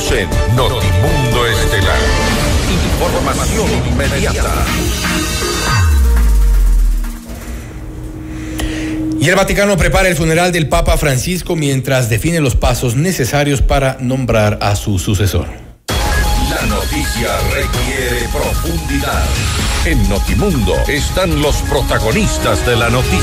Estamos en Notimundo Estelar. Información inmediata. Y el Vaticano prepara el funeral del Papa Francisco mientras define los pasos necesarios para nombrar a su sucesor. La noticia requiere profundidad. En Notimundo están los protagonistas de la noticia.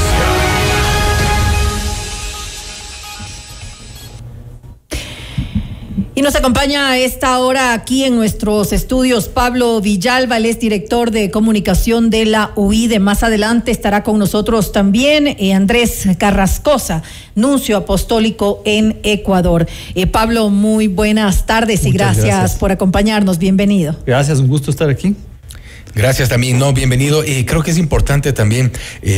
Y nos acompaña a esta hora aquí en nuestros estudios Pablo Villalba, él es director de comunicación de la UIDE. Más adelante estará con nosotros también Andrés Carrascosa, nuncio apostólico en Ecuador. Pablo, muy buenas tardes y gracias por acompañarnos. Bienvenido. Gracias, un gusto estar aquí. Gracias también, bienvenido. Creo que es importante también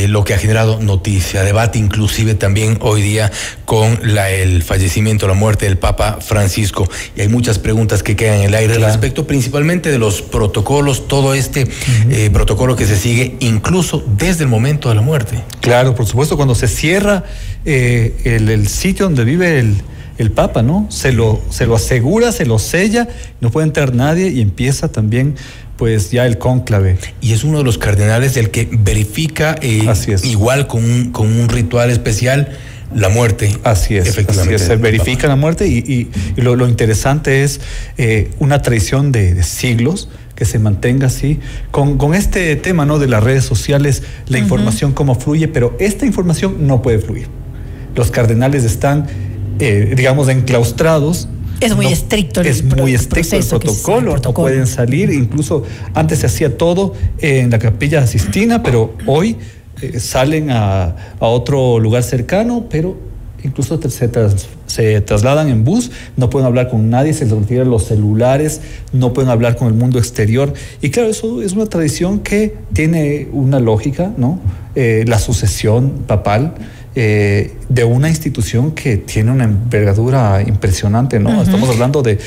lo que ha generado noticia, debate, inclusive también hoy día con el fallecimiento, la muerte del Papa Francisco. Y hay muchas preguntas que quedan en el aire respecto principalmente de los protocolos, todo este protocolo que se sigue incluso desde el momento de la muerte. Claro, por supuesto, cuando se cierra el sitio donde vive el Papa, ¿no? Se lo asegura, se lo sella, no puede entrar nadie y empieza también pues ya el cónclave. Y es uno de los cardenales del que verifica igual con un ritual especial la muerte. Así es, efectivamente. Se verifica la muerte y lo interesante es una tradición de siglos que se mantenga así, con este tema, ¿no?, de las redes sociales, la información cómo fluye, pero esta información no puede fluir. Los cardenales están, digamos, enclaustrados. Es muy estricto el protocolo, no pueden salir. Incluso antes se hacía todo en la Capilla Sixtina, pero hoy salen a otro lugar cercano, pero incluso se trasladan en bus, no pueden hablar con nadie, se les retiran los celulares, no pueden hablar con el mundo exterior. Y claro, eso es una tradición que tiene una lógica, ¿no? La sucesión papal de una institución que tiene una envergadura impresionante, ¿no? Estamos hablando de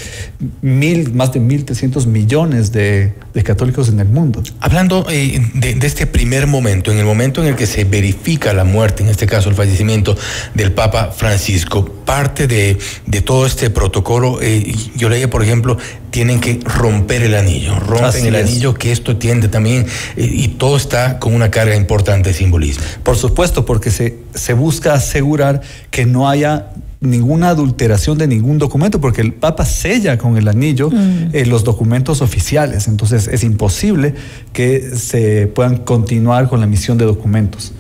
más de 1.300 millones de católicos en el mundo. Hablando de este primer momento, en el momento en el que se verifica la muerte, en este caso el fallecimiento del Papa Francisco, parte de todo este protocolo, yo leía, por ejemplo, tienen que romper el anillo, anillo, que esto tiende también, y todo está con una carga importante de simbolismo. Por supuesto, porque se busca asegurar que no haya ninguna adulteración de ningún documento, porque el Papa sella con el anillo los documentos oficiales, entonces es imposible que se puedan continuar con la emisión de documentos.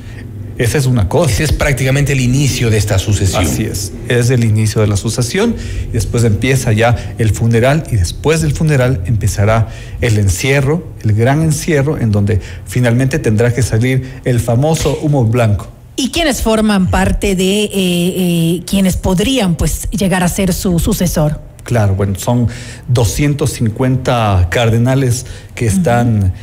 Esa es una cosa. Ese es prácticamente el inicio de esta sucesión. Así es el inicio de la sucesión, y después empieza ya el funeral, y después del funeral empezará el encierro, el gran encierro, en donde finalmente tendrá que salir el famoso humo blanco. ¿Y quiénes forman parte de quienes podrían pues llegar a ser su sucesor? Claro, bueno, son 250 cardenales que están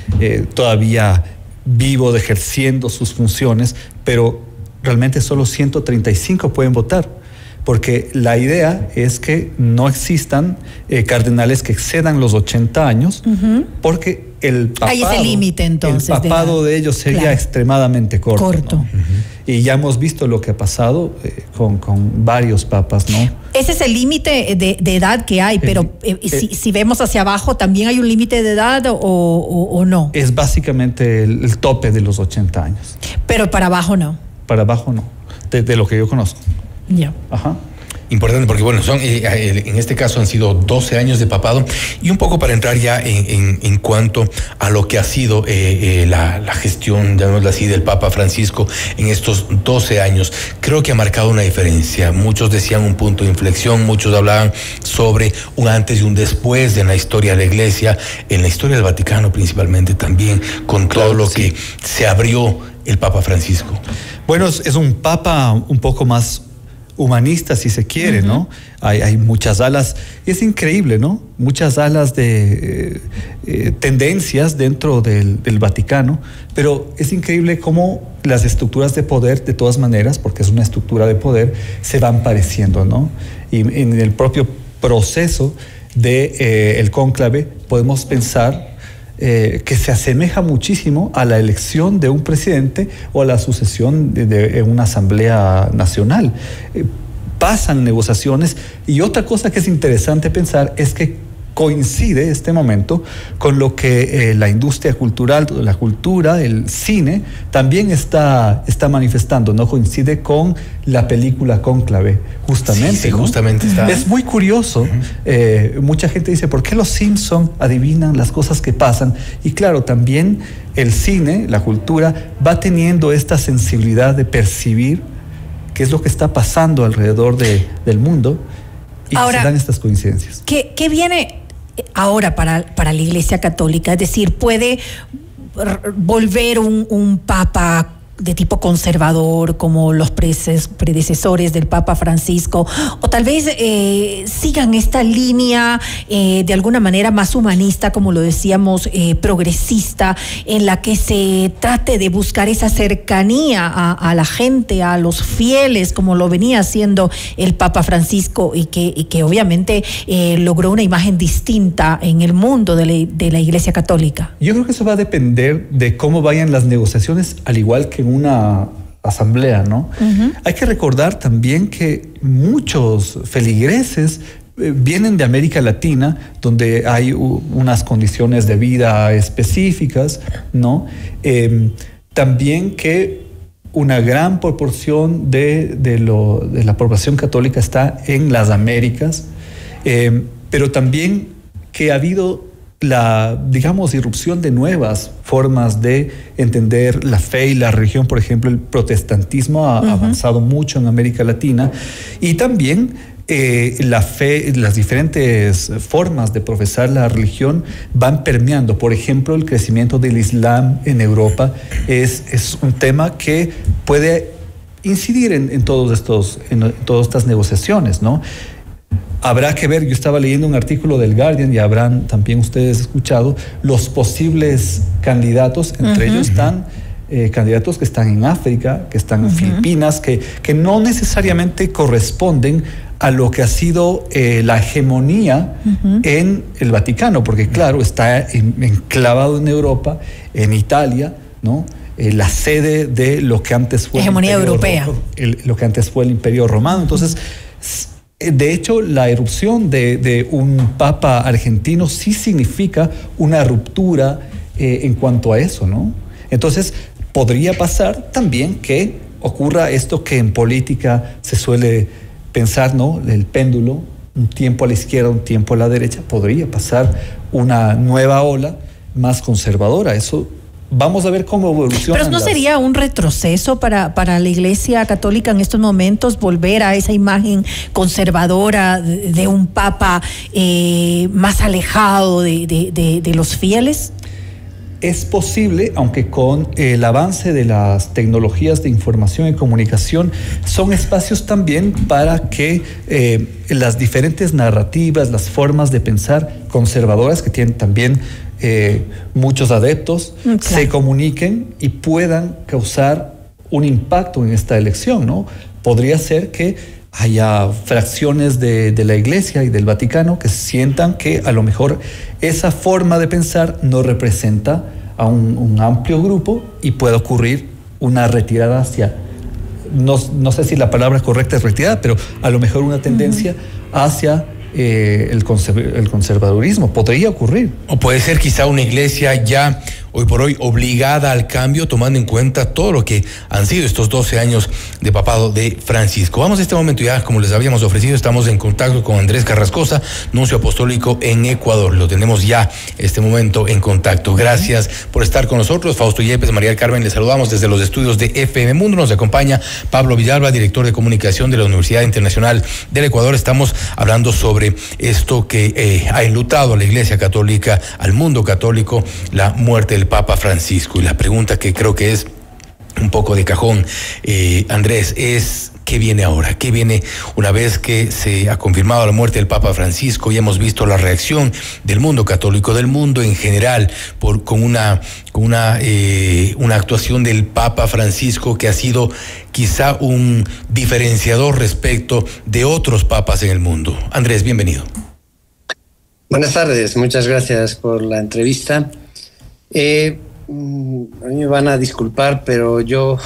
todavía vivos, ejerciendo sus funciones, pero realmente solo 135 pueden votar, porque la idea es que no existan cardenales que excedan los 80 años, porque el papado, hay ese límite, entonces, el papado de ellos sería extremadamente corto. ¿No? Y ya hemos visto lo que ha pasado con varios papas, ¿no? Ese es el límite de edad que hay, pero si vemos hacia abajo, ¿también hay un límite de edad o no? Es básicamente el tope de los 80 años. Pero para abajo no. Para abajo no, de lo que yo conozco. Ya. Ajá. Importante, porque bueno, en este caso han sido 12 años de papado, y un poco para entrar ya en cuanto a lo que ha sido la gestión, llamémoslo así, del Papa Francisco en estos 12 años. Creo que ha marcado una diferencia. Muchos decían un punto de inflexión, muchos hablaban sobre un antes y un después en la historia de la Iglesia, en la historia del Vaticano principalmente también, con todo lo que se abrió el Papa Francisco. Bueno, es un Papa un poco más humanista, si se quiere, ¿no? Hay muchas alas, y es increíble, ¿no? Muchas alas de tendencias dentro del Vaticano, pero es increíble cómo las estructuras de poder, de todas maneras, porque es una estructura de poder, se van pareciendo, ¿no? Y en el propio proceso el cónclave podemos pensar que se asemeja muchísimo a la elección de un presidente o a la sucesión de una asamblea nacional. pasan negociaciones. Y otra cosa que es interesante pensar es que coincide este momento con lo que la industria cultural, la cultura, el cine, también está manifestando, ¿no? Coincide con la película Cónclave, justamente. Sí, ¿no? Justamente está. Es muy curioso. Mucha gente dice, ¿por qué los Simpson adivinan las cosas que pasan? Y claro, también el cine, la cultura, va teniendo esta sensibilidad de percibir qué es lo que está pasando alrededor del mundo. Y ahora, se dan estas coincidencias. ¿Qué viene ahora para la Iglesia Católica? Es decir, ¿puede volver un papa de tipo conservador como los predecesores del Papa Francisco, o tal vez sigan esta línea de alguna manera más humanista, como lo decíamos, progresista, en la que se trate de buscar esa cercanía a la gente, a los fieles, como lo venía haciendo el Papa Francisco, y que obviamente logró una imagen distinta en el mundo de la Iglesia Católica? Yo creo que eso va a depender de cómo vayan las negociaciones, al igual que en una asamblea, ¿no? Hay que recordar también que muchos feligreses vienen de América Latina, donde hay unas condiciones de vida específicas, ¿no? También que una gran proporción de la población católica está en las Américas, pero también que ha habido la, digamos, irrupción de nuevas formas de entender la fe y la religión. Por ejemplo, el protestantismo ha avanzado mucho en América Latina, y también la fe, las diferentes formas de profesar la religión van permeando. Por ejemplo, el crecimiento del Islam en Europa es un tema que puede incidir en todas estas negociaciones, ¿no? Habrá que ver, yo estaba leyendo un artículo del Guardian, y habrán también ustedes escuchado, los posibles candidatos. Entre ellos están candidatos que están en África, que están en Filipinas, que no necesariamente corresponden a lo que ha sido la hegemonía en el Vaticano, porque claro, está enclavado en Europa, en Italia, ¿no? La sede de lo que antes fue hegemonía europea, lo que antes fue el Imperio Romano. Entonces, de hecho, la irrupción de un papa argentino sí significa una ruptura en cuanto a eso, ¿no? Entonces, podría pasar también que ocurra esto que en política se suele pensar, ¿no? El péndulo, un tiempo a la izquierda, un tiempo a la derecha. Podría pasar una nueva ola más conservadora. Eso vamos a ver cómo evoluciona. Pero ¿no sería un retroceso para la Iglesia Católica en estos momentos volver a esa imagen conservadora de un papa más alejado de los fieles? Es posible, aunque con el avance de las tecnologías de información y comunicación, son espacios también para que las diferentes narrativas, las formas de pensar conservadoras, que tienen también muchos adeptos, claro, se comuniquen y puedan causar un impacto en esta elección, ¿no? Podría ser que haya fracciones de la Iglesia y del Vaticano que sientan que a lo mejor esa forma de pensar no representa a un amplio grupo, y puede ocurrir una retirada hacia, no sé si la palabra correcta es retirada, pero a lo mejor una tendencia hacia el conservadurismo. Podría ocurrir. O puede ser quizá una iglesia ya hoy por hoy obligada al cambio, tomando en cuenta todo lo que han sido estos 12 años de papado de Francisco. Vamos a este momento ya, como les habíamos ofrecido, estamos en contacto con Andrés Carrascosa, nuncio apostólico en Ecuador. Lo tenemos ya este momento en contacto. Gracias por estar con nosotros. Fausto Yepes, María del Carmen, les saludamos desde los estudios de FM Mundo. Nos acompaña Pablo Villalba, director de comunicación de la Universidad Internacional del Ecuador. Estamos hablando sobre esto que ha enlutado a la Iglesia Católica, al mundo católico, la muerte del Papa Francisco. Y la pregunta que creo que es un poco de cajón, Andrés, es ¿qué viene ahora? ¿Qué viene una vez que se ha confirmado la muerte del Papa Francisco y hemos visto la reacción del mundo católico, del mundo en general, con una actuación del Papa Francisco que ha sido quizá un diferenciador respecto de otros papas en el mundo? Andrés, bienvenido. Buenas tardes, muchas gracias por la entrevista. A mí me van a disculpar, pero yo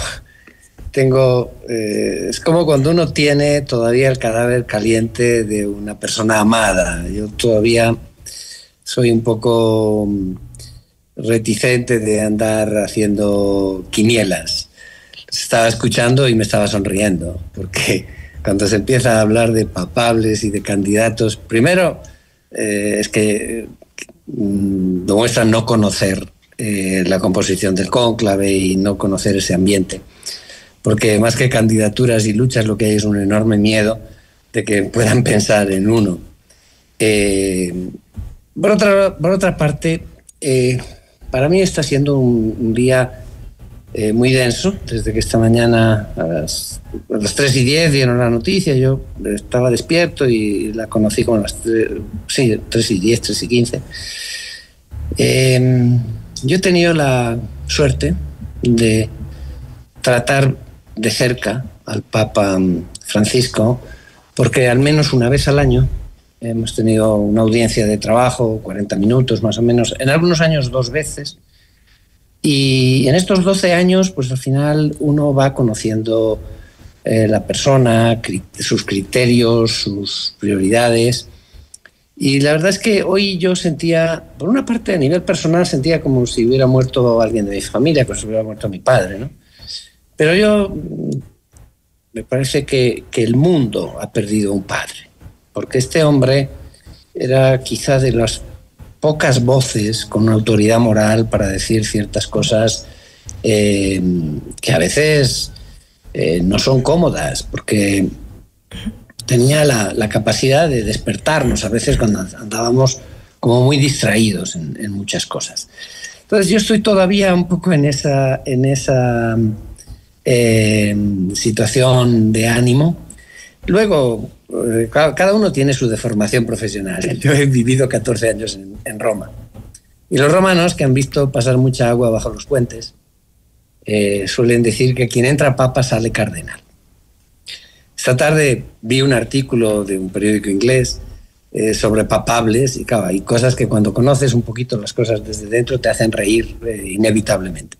es como cuando uno tiene todavía el cadáver caliente de una persona amada. Yo todavía soy un poco reticente de andar haciendo quinielas. Estaba escuchando y me estaba sonriendo, porque cuando se empieza a hablar de papables y de candidatos, primero es que demuestran no conocer la composición del cónclave y no conocer ese ambiente, porque más que candidaturas y luchas lo que hay es un enorme miedo de que puedan pensar en uno. Por otra parte, para mí está siendo un día muy denso, desde que esta mañana a las 3:10 dieron la noticia. Yo estaba despierto y la conocí como a las 3:10, 3:15. Yo he tenido la suerte de tratar de cerca al Papa Francisco, porque al menos una vez al año hemos tenido una audiencia de trabajo, 40 minutos más o menos, en algunos años 2 veces. Y en estos 12 años, pues al final uno va conociendo la persona, sus criterios, sus prioridades. Y la verdad es que hoy yo sentía, por una parte a nivel personal, sentía como si hubiera muerto alguien de mi familia, como si hubiera muerto mi padre, ¿no? Pero yo, me parece que el mundo ha perdido un padre, porque este hombre era quizá de las pocas voces con una autoridad moral para decir ciertas cosas que a veces no son cómodas, porque tenía la capacidad de despertarnos a veces cuando andábamos como muy distraídos en muchas cosas. Entonces yo estoy todavía un poco en esa situación de ánimo. Luego, cada uno tiene su deformación profesional. Yo he vivido 14 años en Roma. Y los romanos, que han visto pasar mucha agua bajo los puentes, suelen decir que quien entra papa sale cardenal. Esta tarde vi un artículo de un periódico inglés sobre papables, y claro, hay cosas que cuando conoces un poquito las cosas desde dentro te hacen reír inevitablemente.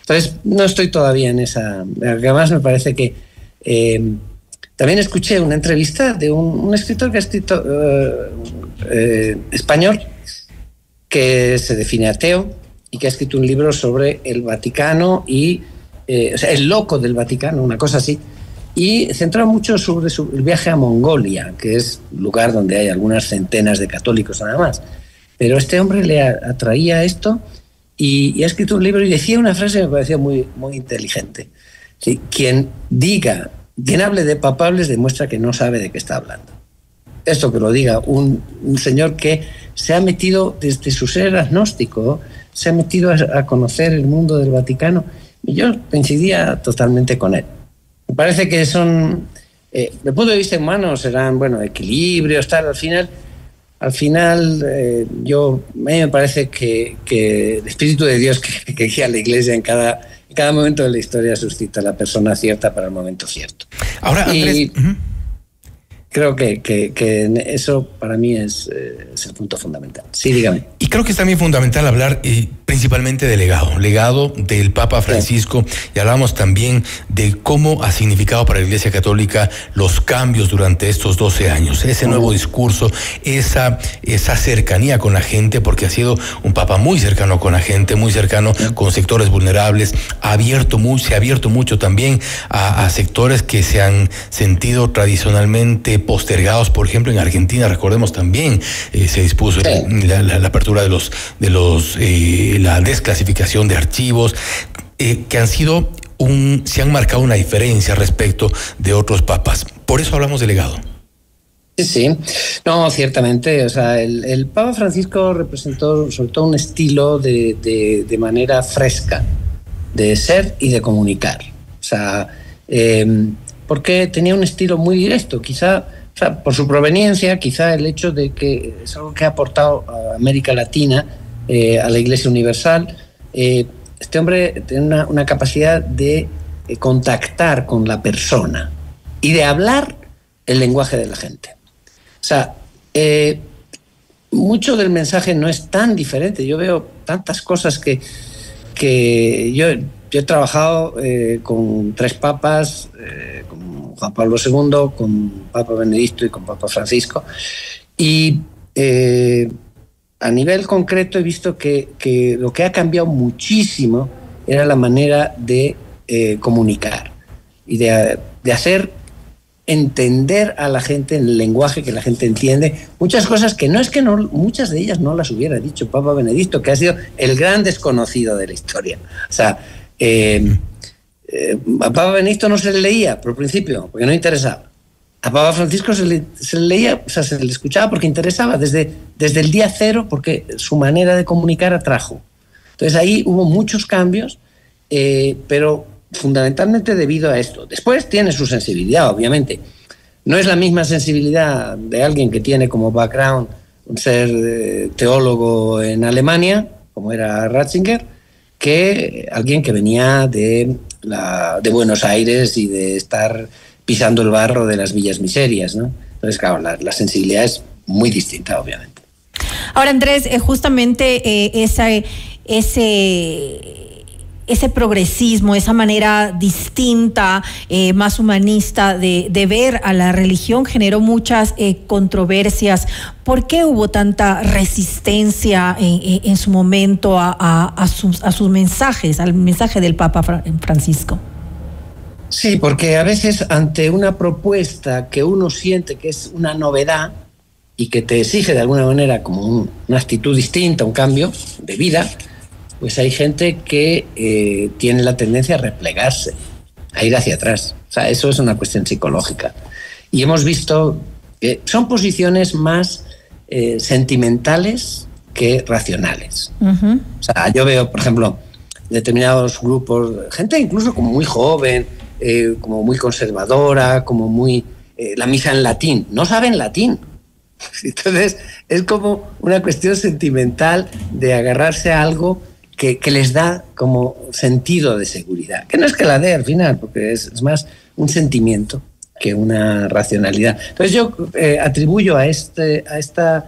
Entonces, no estoy todavía en esa... Además, me parece que... también escuché una entrevista de un escritor que ha escrito español, que se define ateo y que ha escrito un libro sobre el Vaticano y o sea, el loco del Vaticano, una cosa así, y centrado mucho sobre el viaje a Mongolia, que es un lugar donde hay algunas centenas de católicos nada más. Pero este hombre le atraía esto y ha escrito un libro y decía una frase que me parecía muy, muy inteligente. Sí, quien hable de papables demuestra que no sabe de qué está hablando. Esto que lo diga un señor que se ha metido desde su ser agnóstico, se ha metido a conocer el mundo del Vaticano, y yo coincidía totalmente con él. Me parece que son, desde el punto de vista humano, serán, bueno, equilibrios, tal. Al final, a mí me parece que el Espíritu de Dios que guía a la Iglesia en cada momento de la historia suscita a la persona cierta para el momento cierto. Ahora, Andrés... Creo que eso para mí es el punto fundamental. Sí, dígame. Y creo que es también fundamental hablar principalmente de legado del Papa Francisco, sí. Y hablamos también de cómo ha significado para la Iglesia Católica los cambios durante estos 12 años, ese nuevo discurso, esa cercanía con la gente, porque ha sido un Papa muy cercano con la gente, muy cercano con sectores vulnerables, se ha abierto mucho también a sectores que se han sentido tradicionalmente postergados. Por ejemplo, en Argentina, recordemos también, se dispuso la apertura de la desclasificación de archivos, que se han marcado una diferencia respecto de otros papas. Por eso hablamos de legado. Sí. No, ciertamente. O sea, el Papa Francisco representó sobre todo un estilo de manera fresca de ser y de comunicar. O sea, porque tenía un estilo muy directo, quizá, o sea, por su proveniencia, quizá el hecho de que es algo que ha aportado a América Latina, a la Iglesia Universal. Este hombre tiene una capacidad de contactar con la persona y de hablar el lenguaje de la gente. O sea, mucho del mensaje no es tan diferente. Yo veo tantas cosas que yo yo he trabajado con 3 papas, con Juan Pablo II, con Papa Benedicto y con Papa Francisco, y a nivel concreto he visto que lo que ha cambiado muchísimo era la manera de comunicar y de hacer entender a la gente en el lenguaje que la gente entiende muchas cosas que muchas de ellas no las hubiera dicho Papa Benedicto, que ha sido el gran desconocido de la historia. O sea, a Papa Benedicto no se le leía por principio porque no interesaba. A Papa Francisco se le leía, o sea, se le escuchaba porque interesaba desde el día cero, porque su manera de comunicar atrajo. Entonces ahí hubo muchos cambios, pero fundamentalmente debido a esto. Después tiene su sensibilidad, obviamente. No es la misma sensibilidad de alguien que tiene como background un ser teólogo en Alemania, como era Ratzinger, que alguien que venía de Buenos Aires y de estar pisando el barro de las villas miserias, ¿no? Entonces, claro, la sensibilidad es muy distinta, obviamente. Ahora, Andrés, justamente ese progresismo, esa manera distinta, más humanista de ver a la religión generó muchas controversias. ¿Por qué hubo tanta resistencia en su momento a sus mensajes, al mensaje del Papa Francisco? Sí, porque a veces ante una propuesta que uno siente que es una novedad y que te exige de alguna manera como una actitud distinta, un cambio de vida, pues hay gente que tiene la tendencia a replegarse, a ir hacia atrás. O sea, eso es una cuestión psicológica. Y hemos visto que son posiciones más sentimentales que racionales. Uh-huh. O sea, yo veo, por ejemplo, determinados grupos, gente incluso como muy joven, como muy conservadora, como muy... la misa en latín. No saben latín. Entonces, es como una cuestión sentimental de agarrarse a algo que les da como sentido de seguridad, que no es que la dé al final, porque es más un sentimiento que una racionalidad. Entonces yo atribuyo a esta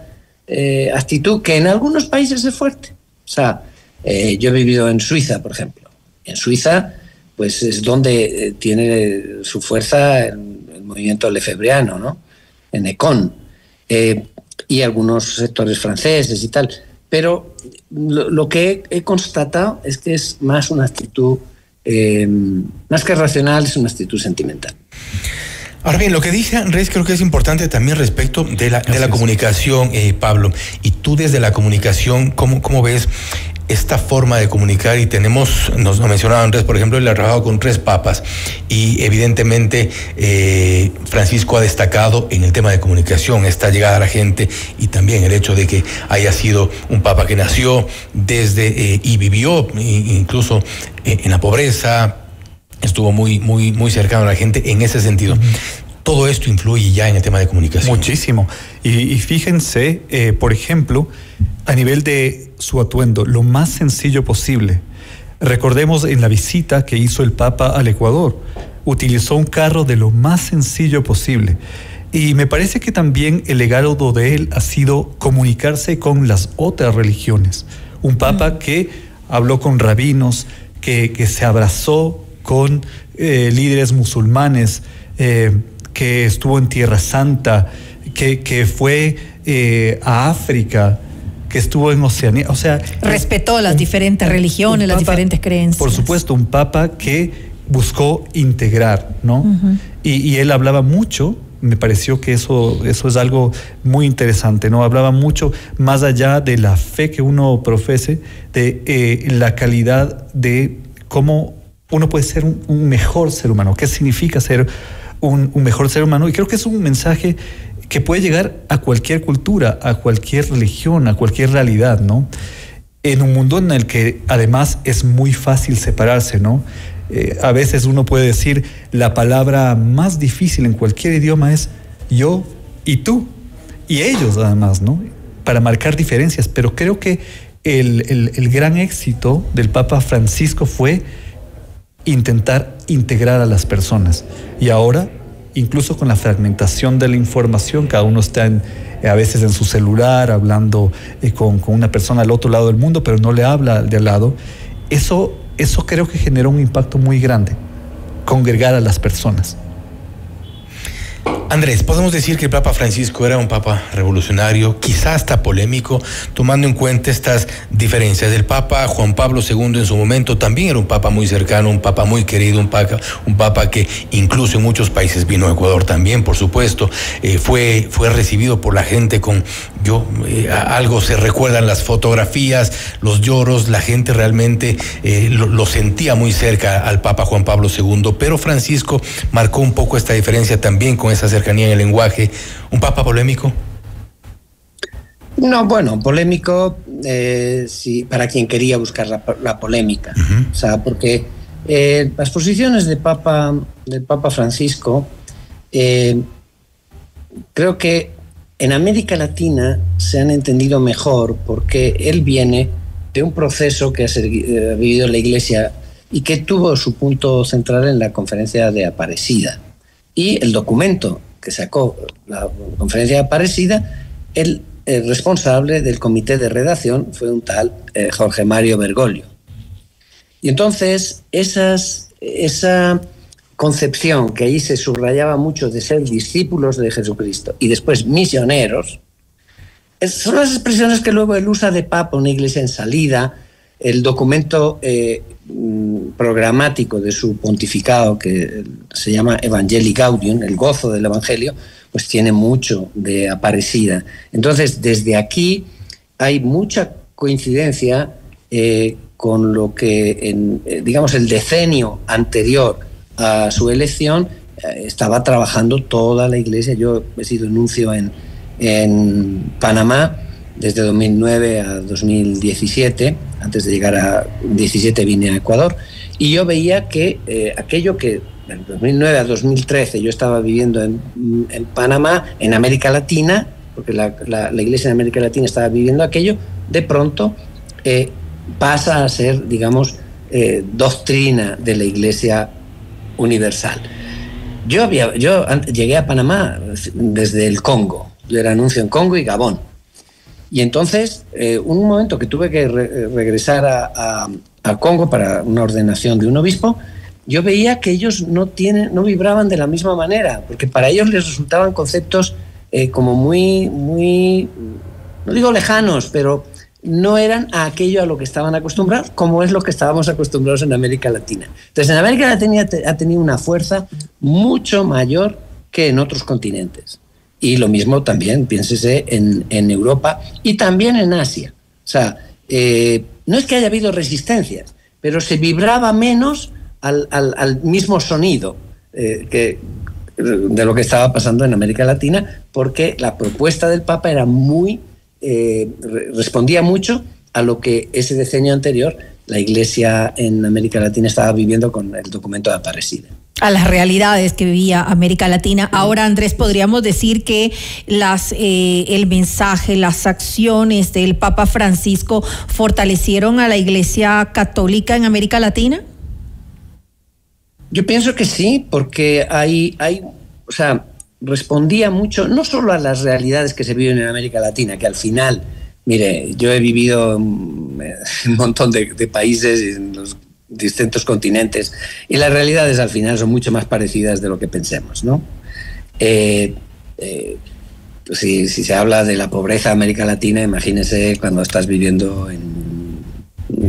actitud que en algunos países es fuerte. O sea, yo he vivido en Suiza, por ejemplo. En Suiza, pues es donde tiene su fuerza el movimiento lefebvriano, ¿no? En Econ. Y algunos sectores franceses y tal. Pero lo que he constatado es que es más una actitud, más que racional, es una actitud sentimental. Ahora bien, lo que dice Andrés creo que es importante también respecto de la comunicación, Pablo. Y tú desde la comunicación, ¿cómo ves esta forma de comunicar? Y nos mencionaba Andrés, por ejemplo, él ha trabajado con 3 papas y evidentemente Francisco ha destacado en el tema de comunicación, esta llegada a la gente y también el hecho de que haya sido un papa que nació desde y vivió incluso en la pobreza, estuvo muy cercano a la gente en ese sentido. Todo esto influye ya en el tema de comunicación. Muchísimo. Y fíjense, por ejemplo, a nivel de su atuendo, lo más sencillo posible. Recordemos en la visita que hizo el Papa al Ecuador, utilizó un carro de lo más sencillo posible. Y me parece que también el legado de él ha sido comunicarse con las otras religiones. Un Papa que habló con rabinos, que se abrazó con líderes musulmanes, que estuvo en Tierra Santa, que fue a África, que estuvo en Oceanía, o sea... Respetó las diferentes religiones, las diferentes creencias. Por supuesto, un papa que buscó integrar, ¿no? Uh-huh. Y él hablaba mucho, me pareció que eso es algo muy interesante, ¿no? Hablaba mucho más allá de la fe que uno profese, de la calidad de cómo uno puede ser un mejor ser humano, qué significa ser un mejor ser humano. Y creo que es un mensaje que puede llegar a cualquier cultura, a cualquier religión, a cualquier realidad, ¿no? En un mundo en el que además es muy fácil separarse, ¿no? A veces uno puede decir la palabra más difícil en cualquier idioma es yo y tú, y ellos además, ¿no? Para marcar diferencias, pero creo que el gran éxito del Papa Francisco fue intentar integrar a las personas. Y ahora, incluso con la fragmentación de la información, cada uno está a veces en su celular hablando con una persona al otro lado del mundo, pero no le habla de al lado. Eso eso creo que generó un impacto muy grande, congregar a las personas. Andrés, podemos decir que el Papa Francisco era un Papa revolucionario, quizás hasta polémico, tomando en cuenta estas diferencias. El Papa Juan Pablo II en su momento también era un Papa muy cercano, un Papa muy querido, un Papa que incluso en muchos países, vino a Ecuador también, por supuesto, fue recibido por la gente con, algo se recuerdan las fotografías, los lloros, la gente realmente lo sentía muy cerca al Papa Juan Pablo II, pero Francisco marcó un poco esta diferencia también con esa cercanía en el lenguaje. ¿Un papa polémico? No, bueno, polémico, sí, para quien quería buscar la polémica. Uh-huh. O sea, porque las posiciones del Papa Francisco, creo que en América Latina se han entendido mejor porque él viene de un proceso que ha vivido la Iglesia y que tuvo su punto central en la conferencia de Aparecida. Y el documento que sacó la conferencia de Aparecida, el responsable del comité de redacción fue un tal Jorge Mario Bergoglio. Y entonces esa concepción que ahí se subrayaba mucho de ser discípulos de Jesucristo y después misioneros, son las expresiones que luego él usa de Papa, una iglesia en salida. El documento programático de su pontificado, que se llama Evangelii Gaudium, el gozo del Evangelio, pues tiene mucho de Aparecida. Entonces, desde aquí hay mucha coincidencia con lo que, digamos, el decenio anterior a su elección estaba trabajando toda la Iglesia. Yo he sido nuncio en Panamá desde 2009 a 2017. Antes de llegar a 17 vine a Ecuador, y yo veía que aquello que en 2009 a 2013 yo estaba viviendo en Panamá, en América Latina, porque la Iglesia en América Latina estaba viviendo aquello, de pronto pasa a ser, digamos, doctrina de la Iglesia universal. Yo llegué a Panamá desde el Congo, yo era nuncio en Congo y Gabón. Y entonces, un momento que tuve que regresar a Congo para una ordenación de un obispo, yo veía que ellos no vibraban de la misma manera, porque para ellos les resultaban conceptos como muy, no digo lejanos, pero no eran a aquello a lo que estaban acostumbrados, como es lo que estábamos acostumbrados en América Latina. Entonces, en América Latina ha tenido una fuerza mucho mayor que en otros continentes. Y lo mismo también, piénsese, en Europa y también en Asia. O sea, no es que haya habido resistencias, pero se vibraba menos al mismo sonido de lo que estaba pasando en América Latina, porque la propuesta del Papa era respondía mucho a lo que ese decenio anterior la Iglesia en América Latina estaba viviendo con el documento de Aparecida. A las realidades que vivía América Latina. Ahora, Andrés, podríamos decir que el mensaje, las acciones del Papa Francisco fortalecieron a la Iglesia Católica en América Latina. Yo pienso que sí, porque o sea, respondía mucho, no solo a las realidades que se viven en América Latina, que al final, mire, yo he vivido en un montón de países en los distintos continentes, y las realidades al final son mucho más parecidas de lo que pensemos, ¿no? Si se habla de la pobreza de América Latina, imagínese cuando estás viviendo en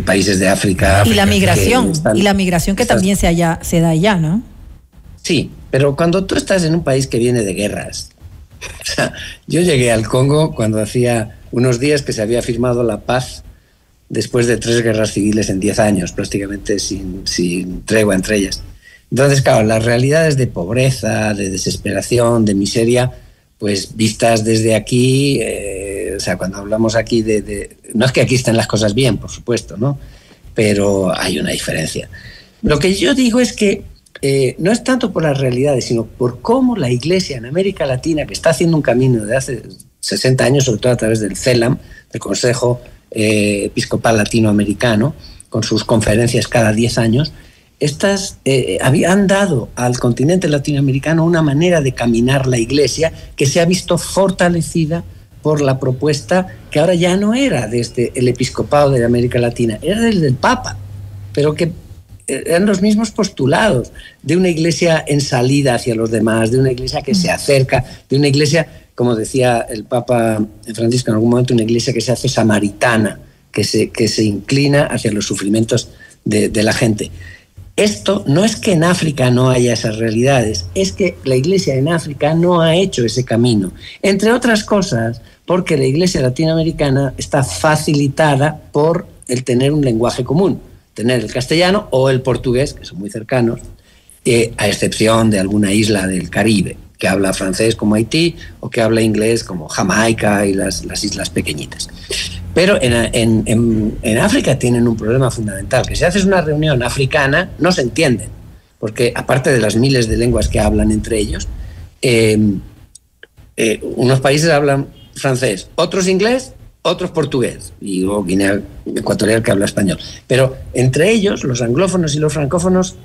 países de África. Y la migración que también se da allá, ¿no? Sí, pero cuando tú estás en un país que viene de guerras, o sea, yo llegué al Congo cuando hacía unos días que se había firmado la paz después de 3 guerras civiles en 10 años, prácticamente sin tregua entre ellas. Entonces, claro, las realidades de pobreza, de desesperación, de miseria, pues vistas desde aquí, o sea, cuando hablamos aquí no es que aquí estén las cosas bien, por supuesto, ¿no? Pero hay una diferencia. Lo que yo digo es que no es tanto por las realidades, sino por cómo la Iglesia en América Latina, que está haciendo un camino de hace 60 años, sobre todo a través del CELAM, del Consejo Episcopal Latinoamericano, con sus conferencias cada 10 años, habían dado al continente latinoamericano una manera de caminar la Iglesia que se ha visto fortalecida por la propuesta que ahora ya no era desde el episcopado de América Latina, era desde el Papa. pero que eran los mismos postulados de una iglesia en salida hacia los demás, de una iglesia que se acerca, de una iglesia, como decía el Papa Francisco en algún momento, una iglesia que se hace samaritana, que se inclina hacia los sufrimientos de la gente. Esto no es que en África no haya esas realidades, es que la iglesia en África no ha hecho ese camino. Entre otras cosas, porque la iglesia latinoamericana está facilitada por el tener un lenguaje común, tener el castellano o el portugués, que son muy cercanos, a excepción de alguna isla del Caribe, que habla francés como Haití o que habla inglés como Jamaica y las islas pequeñitas. Pero en África tienen un problema fundamental, que si haces una reunión africana no se entienden, porque aparte de las miles de lenguas que hablan entre ellos, unos países hablan francés, otros inglés, otros portugués, y luego Guinea Ecuatorial que habla español. Pero entre ellos, los anglófonos y los francófonos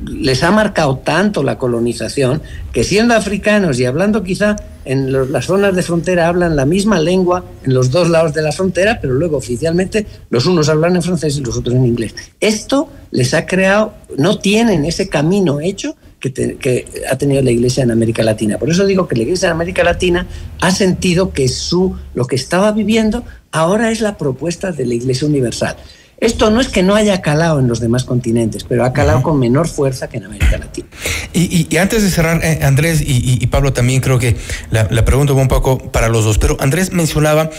les ha marcado tanto la colonización que siendo africanos y hablando quizá en las zonas de frontera hablan la misma lengua en los dos lados de la frontera, pero luego oficialmente los unos hablan en francés y los otros en inglés. Esto les ha creado, no tienen ese camino hecho que ha tenido la Iglesia en América Latina. Por eso digo que la Iglesia en América Latina ha sentido que lo que estaba viviendo ahora es la propuesta de la Iglesia Universal. Esto no es que no haya calado en los demás continentes, pero ha calado con menor fuerza que en América Latina. Y antes de cerrar, Andrés y Pablo, también creo que la pregunta va un poco para los dos, pero Andrés mencionaba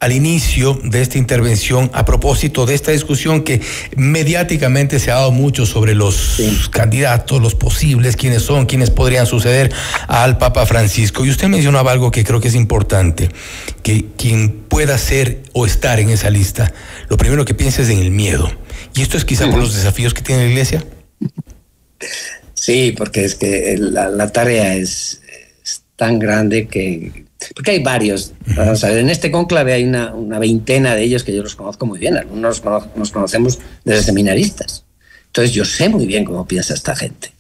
al inicio de esta intervención, a propósito de esta discusión que mediáticamente se ha dado mucho sobre los candidatos, los posibles, quiénes son, quiénes podrían suceder al Papa Francisco. Y usted mencionaba algo que creo que es importante, que quien pueda ser o estar en esa lista, lo primero que piensa es en el miedo. Y esto es quizá por los desafíos que tiene la Iglesia. Sí, porque es que la tarea es tan grande que... Porque hay varios. Vamos a ver, en este cónclave hay una veintena de ellos que yo los conozco muy bien. Algunos nos conocemos desde seminaristas. Entonces yo sé muy bien cómo piensa esta gente.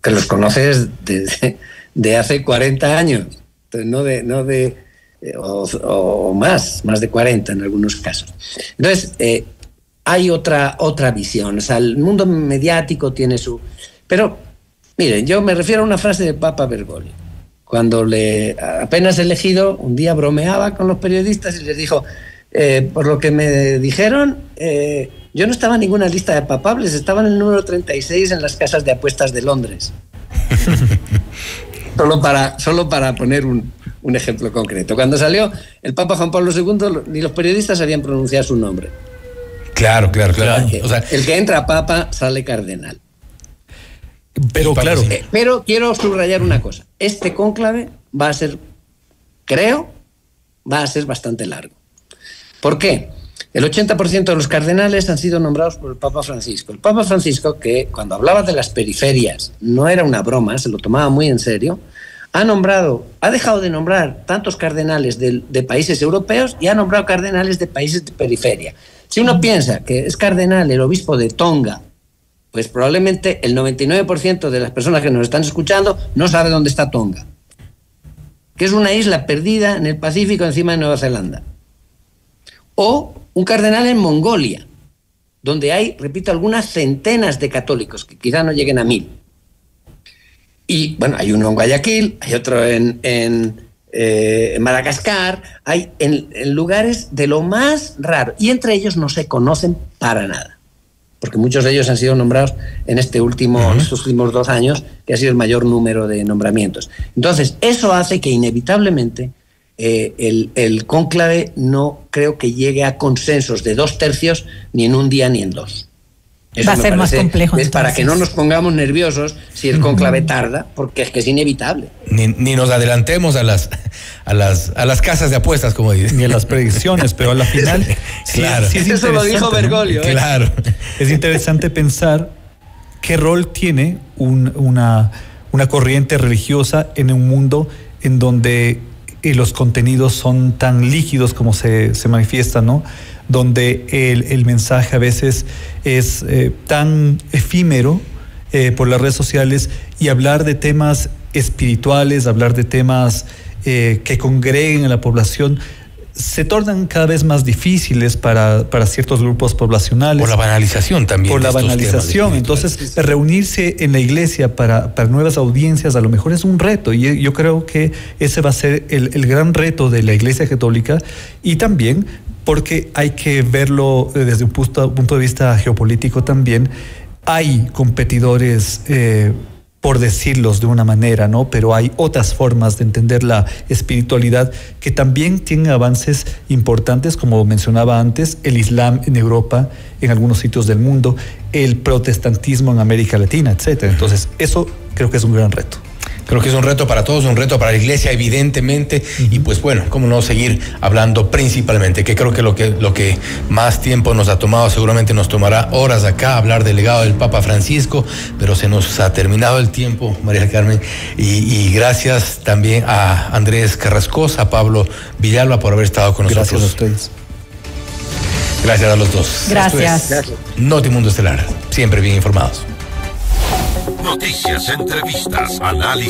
Que los conoces de hace 40 años. Entonces o más de 40 en algunos casos. Entonces hay otra visión. O sea, el mundo mediático tiene su... Pero, miren, yo me refiero a una frase del Papa Bergoglio. Cuando apenas elegido, un día bromeaba con los periodistas y les dijo, por lo que me dijeron, yo no estaba en ninguna lista de papables, estaba en el número 36 en las casas de apuestas de Londres. solo para poner un ejemplo concreto. Cuando salió el Papa Juan Pablo II, ni los periodistas sabían pronunciar su nombre. Claro. O sea, el que entra Papa sale cardenal. Pero claro. Pero quiero subrayar una cosa. Este cónclave va a ser bastante largo. ¿Por qué? El 80% de los cardenales han sido nombrados por el Papa Francisco. El Papa Francisco, que cuando hablaba de las periferias no era una broma, se lo tomaba muy en serio, ha dejado de nombrar tantos cardenales de países europeos y ha nombrado cardenales de países de periferia. Si uno piensa que es cardenal el obispo de Tonga, pues probablemente el 99% de las personas que nos están escuchando no sabe dónde está Tonga, que es una isla perdida en el Pacífico encima de Nueva Zelanda. O un cardenal en Mongolia, donde hay, repito, algunas centenas de católicos, que quizá no lleguen a 1000. Y bueno, hay uno en Guayaquil, hay otro en Madagascar, hay en lugares de lo más raro, y entre ellos no se conocen para nada, porque muchos de ellos han sido nombrados en estos últimos 2 años, que ha sido el mayor número de nombramientos. Entonces, eso hace que inevitablemente el cónclave no creo que llegue a consensos de 2/3 ni en un día ni en 2. Eso va a ser más complejo. Es para que no nos pongamos nerviosos si el cónclave tarda, porque es que es inevitable. Ni nos adelantemos a las casas de apuestas, como dicen. Ni a las predicciones, pero a la final... Claro. Sí es eso lo dijo Bergoglio. ¿No? Claro. Es interesante pensar qué rol tiene una corriente religiosa en un mundo en donde los contenidos son tan líquidos como se manifiestan, ¿no? Donde el mensaje a veces es tan efímero por las redes sociales, y hablar de temas espirituales, hablar de temas que congreguen a la población, se tornan cada vez más difíciles para ciertos grupos poblacionales. Por la banalización también. Por la banalización. Entonces, reunirse en la iglesia para nuevas audiencias a lo mejor es un reto, y yo creo que ese va a ser el gran reto de la Iglesia Católica, y también porque hay que verlo desde un punto de vista geopolítico también. Hay competidores, por decirlos de una manera, ¿no? Pero hay otras formas de entender la espiritualidad que también tienen avances importantes, como mencionaba antes, el Islam en Europa, en algunos sitios del mundo, el protestantismo en América Latina, etcétera. Entonces, eso creo que es un gran reto. Creo que es un reto para todos, un reto para la iglesia, evidentemente, y pues bueno, cómo no seguir hablando principalmente, que creo que lo que más tiempo nos ha tomado, seguramente nos tomará horas acá hablar del legado del Papa Francisco, pero se nos ha terminado el tiempo, María del Carmen, y gracias también a Andrés Carrascosa, a Pablo Villalba por haber estado con nosotros. Gracias a ustedes. Gracias a los dos. Gracias. Notimundo Estelar, siempre bien informados. Noticias, entrevistas, análisis.